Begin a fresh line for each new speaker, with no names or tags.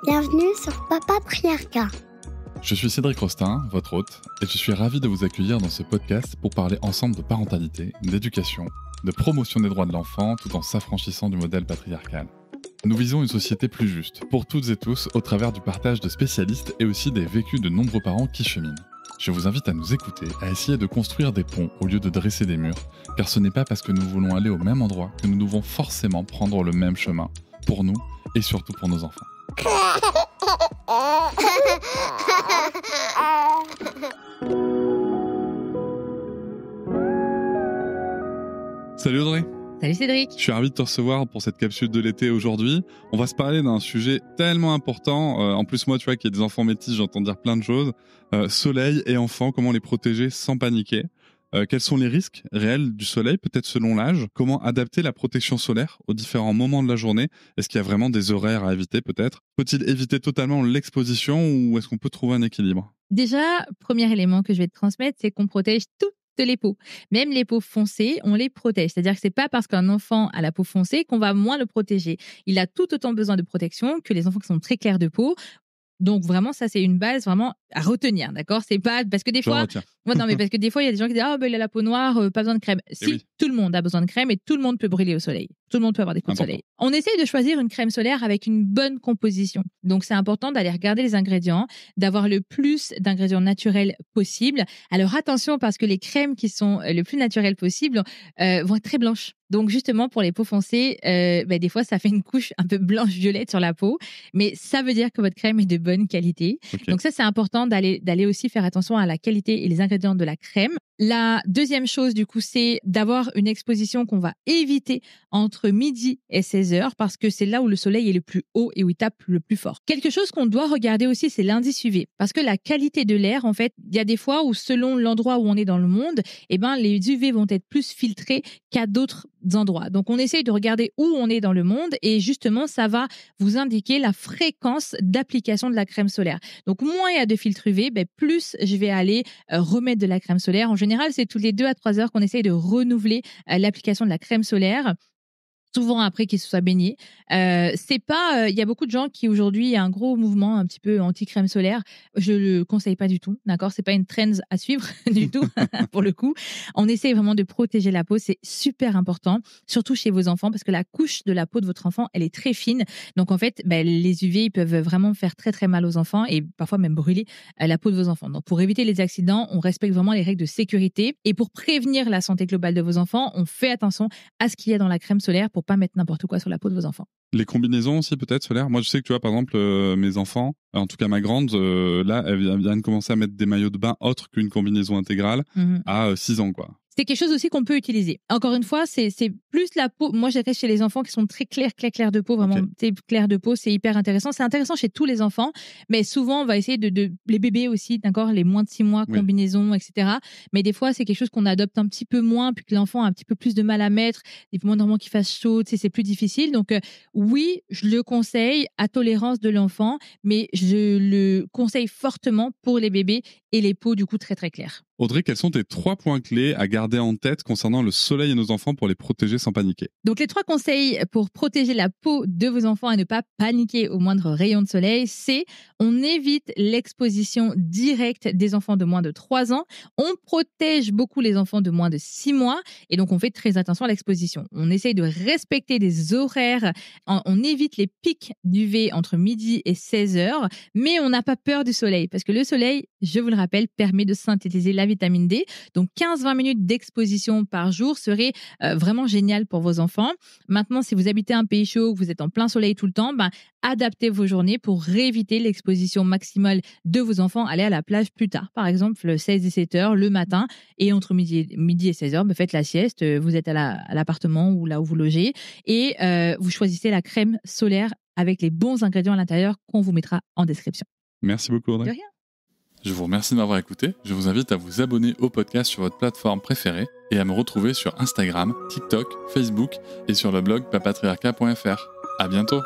Bienvenue sur Papatriarcat.
Je suis Cédric Rostin, votre hôte, et je suis ravi de vous accueillir dans ce podcast pour parler ensemble de parentalité, d'éducation, de promotion des droits de l'enfant tout en s'affranchissant du modèle patriarcal. Nous visons une société plus juste, pour toutes et tous, au travers du partage de spécialistes et aussi des vécus de nombreux parents qui cheminent. Je vous invite à nous écouter, à essayer de construire des ponts au lieu de dresser des murs, car ce n'est pas parce que nous voulons aller au même endroit que nous devons forcément prendre le même chemin, pour nous et surtout pour nos enfants. Salut Audrey.
Salut Cédric.
Je suis ravi de te recevoir pour cette capsule de l'été aujourd'hui. On va se parler d'un sujet tellement important. En plus, moi, tu vois, qui ai des enfants métis, j'entends dire plein de choses. Soleil et enfants, comment les protéger sans paniquer. Quels sont les risques réels du soleil, peut-être selon l'âge? Comment adapter la protection solaire aux différents moments de la journée? Est-ce qu'il y a vraiment des horaires à éviter peut-être? Faut-il éviter totalement l'exposition ou est-ce qu'on peut trouver un équilibre?
Déjà, premier élément que je vais te transmettre, c'est qu'on protège toutes les peaux. Même les peaux foncées, on les protège. C'est-à-dire que c'est pas parce qu'un enfant a la peau foncée qu'on va moins le protéger. Il a tout autant besoin de protection que les enfants qui sont très clairs de peau. Donc vraiment, ça c'est une base vraiment à retenir, d'accord? C'est pas parce que des fois, non mais parce que des fois il y a des gens qui disent ah ben il a la peau noire, pas besoin de crème. Si oui. Tout le monde a besoin de crème et tout le monde peut brûler au soleil. Tout le monde peut avoir des coups de soleil. On essaye de choisir une crème solaire avec une bonne composition. Donc c'est important d'aller regarder les ingrédients, d'avoir le plus d'ingrédients naturels possible. Alors attention parce que les crèmes qui sont le plus naturelles possible vont être très blanches. Donc justement pour les peaux foncées, des fois ça fait une couche un peu blanche-violette sur la peau, mais ça veut dire que votre crème est de bonne qualité. Okay. Donc ça c'est important d'aller aussi faire attention à la qualité et les ingrédients de la crème. La deuxième chose du coup c'est d'avoir une exposition qu'on va éviter entre midi et 16h parce que c'est là où le soleil est le plus haut et où il tape le plus fort. Quelque chose qu'on doit regarder aussi c'est l'indice UV parce que la qualité de l'air en fait, il y a des fois où selon l'endroit où on est dans le monde, les UV vont être plus filtrés qu'à d'autres endroits. Donc on essaye de regarder où on est dans le monde et justement ça va vous indiquer la fréquence d'application de la crème solaire. Donc moins il y a de filtres UV, plus je vais aller remettre de la crème solaire. En général, c'est toutes les 2 à 3 heures qu'on essaye de renouveler l'application de la crème solaire. Souvent après qu'ils se soient baignés. C'est pas, il y a beaucoup de gens qui aujourd'hui, il y a un gros mouvement un petit peu anti-crème solaire. Je le conseille pas du tout, d'accord? C'est pas une trend à suivre du tout, pour le coup. On essaie vraiment de protéger la peau, c'est super important, surtout chez vos enfants, parce que la couche de la peau de votre enfant, elle est très fine. Donc en fait, les UV, ils peuvent vraiment faire très très mal aux enfants et parfois même brûler la peau de vos enfants. Donc pour éviter les accidents, on respecte vraiment les règles de sécurité et pour prévenir la santé globale de vos enfants, on fait attention à ce qu'il y a dans la crème solaire pour pas mettre n'importe quoi sur la peau de vos enfants.
Les combinaisons aussi peut-être solaires. Moi je sais que tu vois par exemple mes enfants, en tout cas ma grande, là elle vient de commencer à mettre des maillots de bain autres qu'une combinaison intégrale à 6 ans quoi.
C'est quelque chose aussi qu'on peut utiliser. Encore une fois, c'est plus la peau. Moi, j'ai fait chez les enfants qui sont très clairs de peau, vraiment clair de peau, c'est hyper intéressant. C'est intéressant chez tous les enfants, mais souvent, on va essayer de les bébés aussi, d'accord, les moins de 6 mois, combinaisons, etc. Mais des fois, c'est quelque chose qu'on adopte un petit peu moins, puis que l'enfant a un petit peu plus de mal à mettre, des moins normalement qu'il fasse chaud, c'est plus difficile. Donc, oui, je le conseille à tolérance de l'enfant, mais je le conseille fortement pour les bébés et les peaux, du coup, très, très claires.
Audrey, quels sont tes 3 points clés à garder en tête concernant le soleil et nos enfants pour les protéger sans paniquer?
Donc, les 3 conseils pour protéger la peau de vos enfants et ne pas paniquer au moindre rayon de soleil, c'est on évite l'exposition directe des enfants de moins de 3 ans. On protège beaucoup les enfants de moins de 6 mois et donc on fait très attention à l'exposition. On essaye de respecter des horaires. On évite les pics d'UV entre midi et 16h, mais on n'a pas peur du soleil parce que le soleil, je vous le rappelle, permet de synthétiser la vitamine D. Donc 15-20 minutes d'exposition par jour serait vraiment génial pour vos enfants. Maintenant, si vous habitez un pays chaud, que vous êtes en plein soleil tout le temps, adaptez vos journées pour éviter l'exposition maximale de vos enfants. Allez à la plage plus tard, par exemple 16-17h le matin et entre midi et 16h, faites la sieste, vous êtes à l'appartement ou là où vous logez et vous choisissez la crème solaire avec les bons ingrédients à l'intérieur qu'on vous mettra en description.
Merci beaucoup Audrey.
De rien.
Je vous remercie de m'avoir écouté. Je vous invite à vous abonner au podcast sur votre plateforme préférée et à me retrouver sur Instagram, TikTok, Facebook et sur le blog papatriarcat.fr. À bientôt.